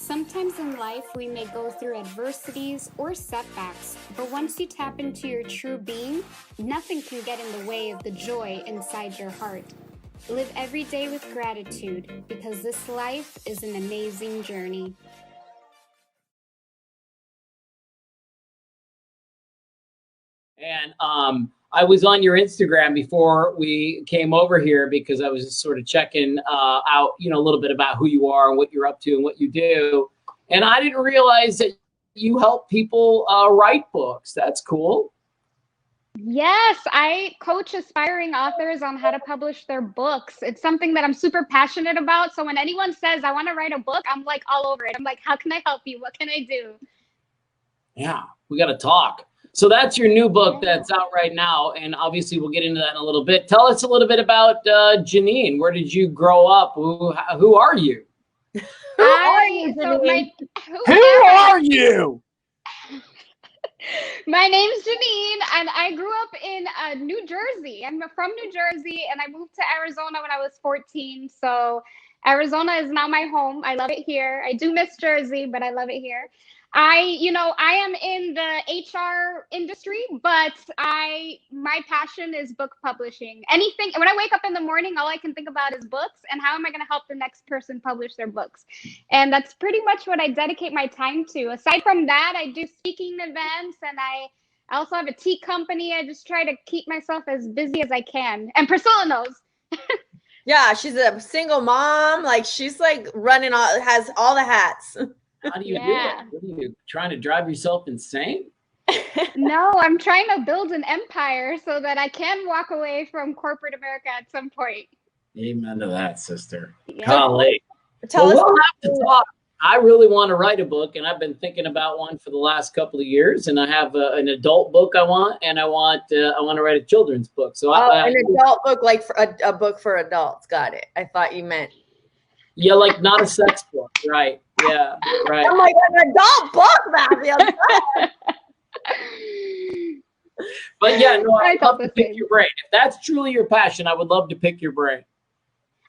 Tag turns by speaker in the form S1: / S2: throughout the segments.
S1: Sometimes in life we may go through adversities or setbacks, but once you tap into your true being, nothing can get in the way of the joy inside your heart. Live every day with gratitude, because this life is an amazing journey.
S2: And I was on your Instagram before we came over here because I was just sort of checking out, a little bit about who you are and what you're up to and what you do. And I didn't realize that you help people write books. That's cool.
S3: Yes, I coach aspiring authors on how to publish their books. It's something that I'm super passionate about. So when anyone says I want to write a book, I'm like all over it. I'm like, how can I help you? What can I do?
S2: Yeah, we got to talk. So that's your new book that's out right now. And obviously we'll get into that in a little bit. Tell us a little bit about Janine. Where did you grow up? Who are you?
S3: Who are you?
S2: Who are you?
S3: My name's Janine, and I grew up in New Jersey. I'm from New Jersey, and I moved to Arizona when I was 14. So Arizona is now my home. I love it here. I do miss Jersey, but I love it here. I am in the HR industry, but my passion is book publishing. Anything, when I wake up in the morning, all I can think about is books and how am I going to help the next person publish their books. And that's pretty much what I dedicate my time to. Aside from that, I do speaking events, and I also have a tea company. I just try to keep myself as busy as I can. And Priscilla knows.
S4: Yeah, she's a single mom. Like, she's like has all the hats.
S2: How do you do it? What are you trying to drive yourself insane?
S3: No, I'm trying to build an empire so that I can walk away from corporate America at some point.
S2: Amen to that, sister.
S3: Yeah.
S2: Golly. We'll have to talk. I really want to write a book, and I've been thinking about one for the last couple of years. And I have an adult book I want, and I want to write a children's book. So
S4: an adult book, like a book for adults. Got it. I thought you meant.
S2: Yeah, like not a sex book, right? Yeah, right.
S4: I'm like, an adult book, Mathew.
S2: But yeah, no, I'd love to pick your brain. If that's truly your passion, I would love to pick your brain.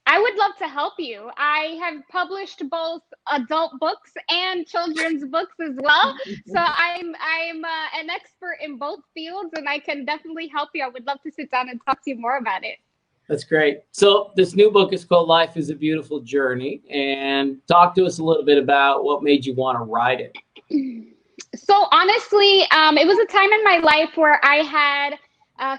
S3: I would love to help you. I have published both adult books and children's books as well. So I'm an expert in both fields, and I can definitely help you. I would love to sit down and talk to you more about it.
S2: That's great. So this new book is called Life is a Beautiful Journey. And talk to us a little bit about what made you want to write it.
S3: So honestly, it was a time in my life where I had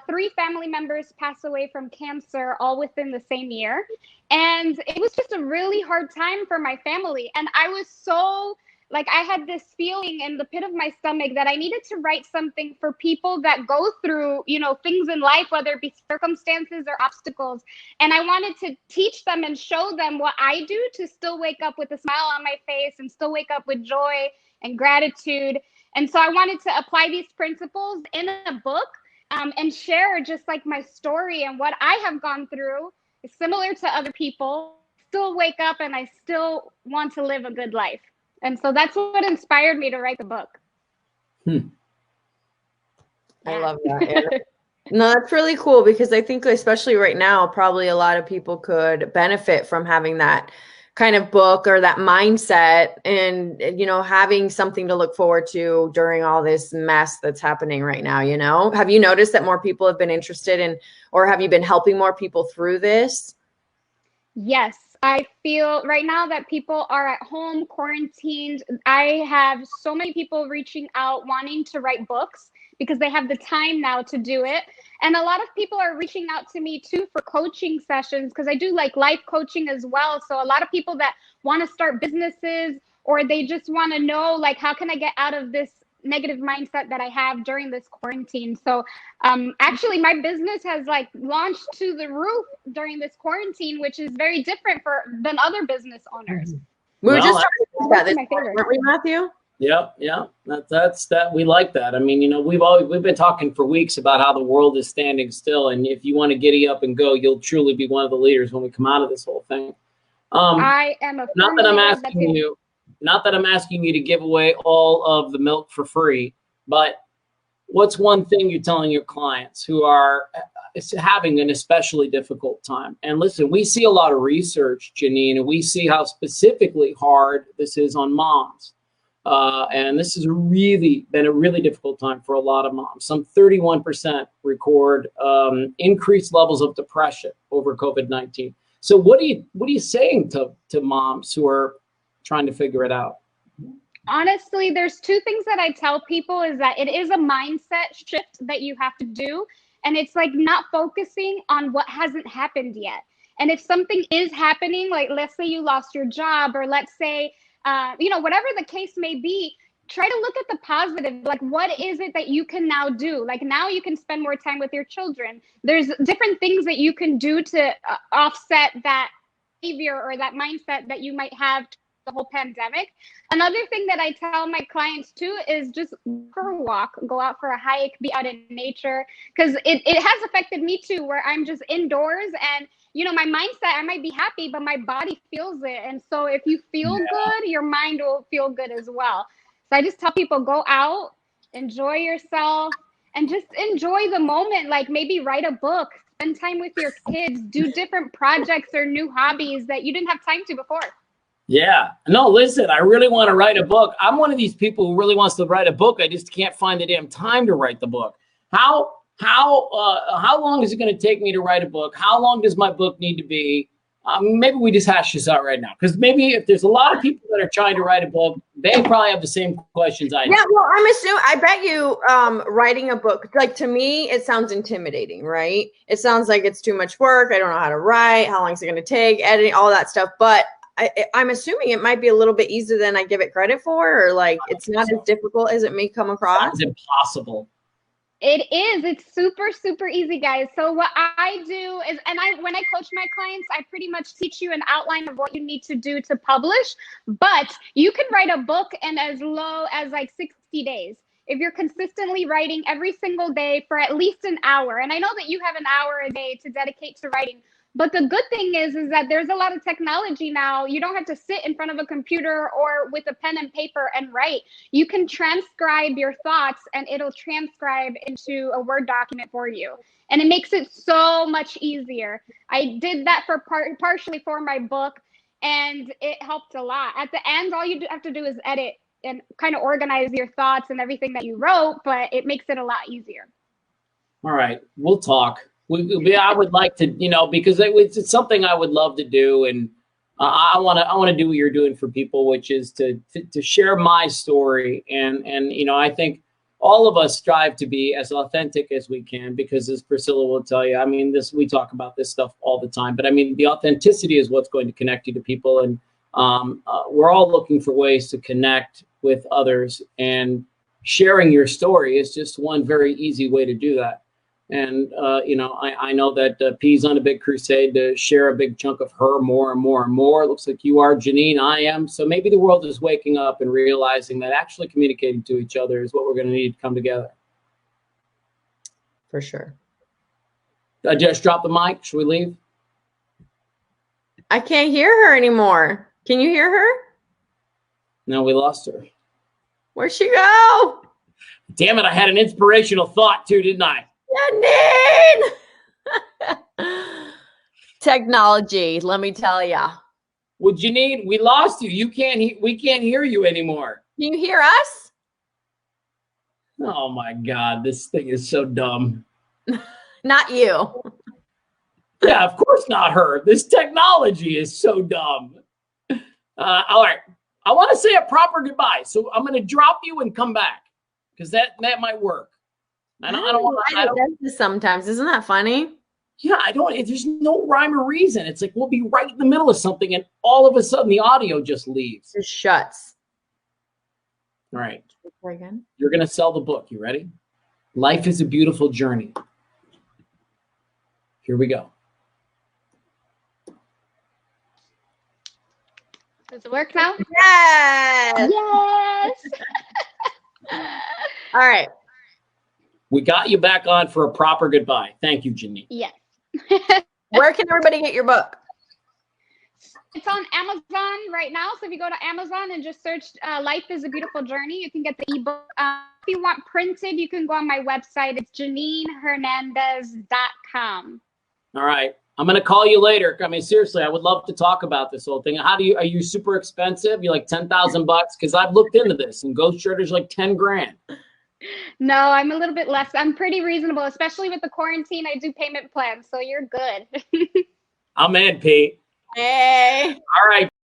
S3: 3 family members pass away from cancer all within the same year. And it was just a really hard time for my family. And I was so, I had this feeling in the pit of my stomach that I needed to write something for people that go through, things in life, whether it be circumstances or obstacles. And I wanted to teach them and show them what I do to still wake up with a smile on my face and still wake up with joy and gratitude. And so I wanted to apply these principles in a book and share just like my story and what I have gone through is similar to other people. Still wake up and I still want to live a good life. And so that's what inspired me to write the book.
S4: I love that. Yeah. No, that's really cool, because I think especially right now, probably a lot of people could benefit from having that kind of book or that mindset and, having something to look forward to during all this mess that's happening right now. Have you noticed that more people have been interested in, or have you been helping more people through this?
S3: Yes. I feel right now that people are at home quarantined. I have so many people reaching out wanting to write books because they have the time now to do it. And a lot of people are reaching out to me too for coaching sessions, because I do life coaching as well. So a lot of people that want to start businesses, or they just want to know, how can I get out of this negative mindset that I have during this quarantine. So actually my business has launched to the roof during this quarantine, which is very different than other business owners.
S4: We were just talking about this, weren't we, Mathew?
S2: Yeah. That's we like that. I mean, we've been talking for weeks about how the world is standing still, and if you want to giddy up and go, you'll truly be one of the leaders when we come out of this whole thing.
S3: I am a
S2: not that I'm asking you to give away all of the milk for free, but what's one thing you're telling your clients who are, is having an especially difficult time. And listen, we see a lot of research, Janine, and we see how specifically hard this is on moms. And this has really been a really difficult time for a lot of moms. Some 31% record increased levels of depression over COVID-19. So what are you saying to moms who are trying to figure it out?
S3: Honestly, there's two things that I tell people is that it is a mindset shift that you have to do. And it's like not focusing on what hasn't happened yet. And if something is happening, like let's say you lost your job, or let's say, whatever the case may be, try to look at the positive. Like, what is it that you can now do? Like, now you can spend more time with your children. There's different things that you can do to offset that behavior or that mindset that you might have the whole pandemic. Another thing that I tell my clients too is just go for a walk, go out for a hike, be out in nature, because it has affected me too, where I'm just indoors and my mindset, I might be happy, but my body feels it. And so if you feel good, your mind will feel good as well. So I just tell people, go out, enjoy yourself, and just enjoy the moment. Like maybe write a book, spend time with your kids, do different projects or new hobbies that you didn't have time to before.
S2: Yeah. No, listen, I really want to write a book. I'm one of these people who really wants to write a book. I just can't find the damn time to write the book. How long is it going to take me to write a book? How long does my book need to be? Maybe we just hash this out right now, because maybe if there's a lot of people that are trying to write a book, they probably have the same questions I do.
S4: Yeah, well, I bet you writing a book, like to me, it sounds intimidating, right? It sounds like it's too much work. I don't know how to write. How long is it going to take? Editing, all that stuff. But I'm assuming it might be a little bit easier than I give it credit for, or like it's not as difficult as it may come across.
S2: It's impossible.
S3: It is. It's super, super easy, guys. So what I do is, when I coach my clients, I pretty much teach you an outline of what you need to do to publish, but you can write a book in as low as like 60 days. If you're consistently writing every single day for at least an hour, and I know that you have an hour a day to dedicate to writing, but the good thing is that there's a lot of technology now. You don't have to sit in front of a computer or with a pen and paper and write. You can transcribe your thoughts and it'll transcribe into a Word document for you. And it makes it so much easier. I did that for partially for my book, and it helped a lot. At the end, all you have to do is edit and kind of organize your thoughts and everything that you wrote, but it makes it a lot easier.
S2: All right, we'll talk. I would like to, because it's something I would love to do, and I want to do what you're doing for people, which is to share my story, and I think all of us strive to be as authentic as we can, because as Priscilla will tell you, we talk about this stuff all the time, but the authenticity is what's going to connect you to people, and we're all looking for ways to connect with others, and sharing your story is just one very easy way to do that. And, I know that P's on a big crusade to share a big chunk of her more and more and more. It looks like you are, Janine, I am. So maybe the world is waking up and realizing that actually communicating to each other is what we're going to need to come together.
S4: For sure.
S2: I just dropped the mic. Should we leave?
S4: I can't hear her anymore. Can you hear her?
S2: No, we lost her.
S4: Where'd she go?
S2: Damn it. I had an inspirational thought too, didn't I?
S4: Janine! Technology, let me tell ya.
S2: Well, Janine, we lost you. We can't hear you anymore.
S4: Can you hear us?
S2: Oh my God, this thing is so dumb.
S4: Not you.
S2: Yeah, of course not her. This technology is so dumb. All right, I want to say a proper goodbye, so I'm going to drop you and come back, because that might work. I don't want to.
S4: Sometimes, isn't that funny?
S2: Yeah, there's no rhyme or reason. It's like we'll be right in the middle of something, and all of a sudden the audio just leaves.
S4: It shuts.
S2: All right.
S4: Again.
S2: You're going to sell the book. You ready? Life is a beautiful journey. Here we go.
S3: Does it work now?
S4: Yes.
S3: Yes.
S4: All right.
S2: We got you back on for a proper goodbye. Thank you, Janine.
S3: Yes.
S4: Where can everybody get your book?
S3: It's on Amazon right now. So if you go to Amazon and just search Life is a Beautiful Journey, you can get the ebook. If you want printed, you can go on my website. It's JanineHernandez.com.
S2: All right. I'm going to call you later. I mean, seriously, I would love to talk about this whole thing. Are you super expensive? You like $10,000? Because I've looked into this and Ghost Shredder's like 10 grand.
S3: No, I'm a little bit less. I'm pretty reasonable, especially with the quarantine. I do payment plans, so you're good.
S2: I'm in, Pete.
S4: Hey.
S2: All right.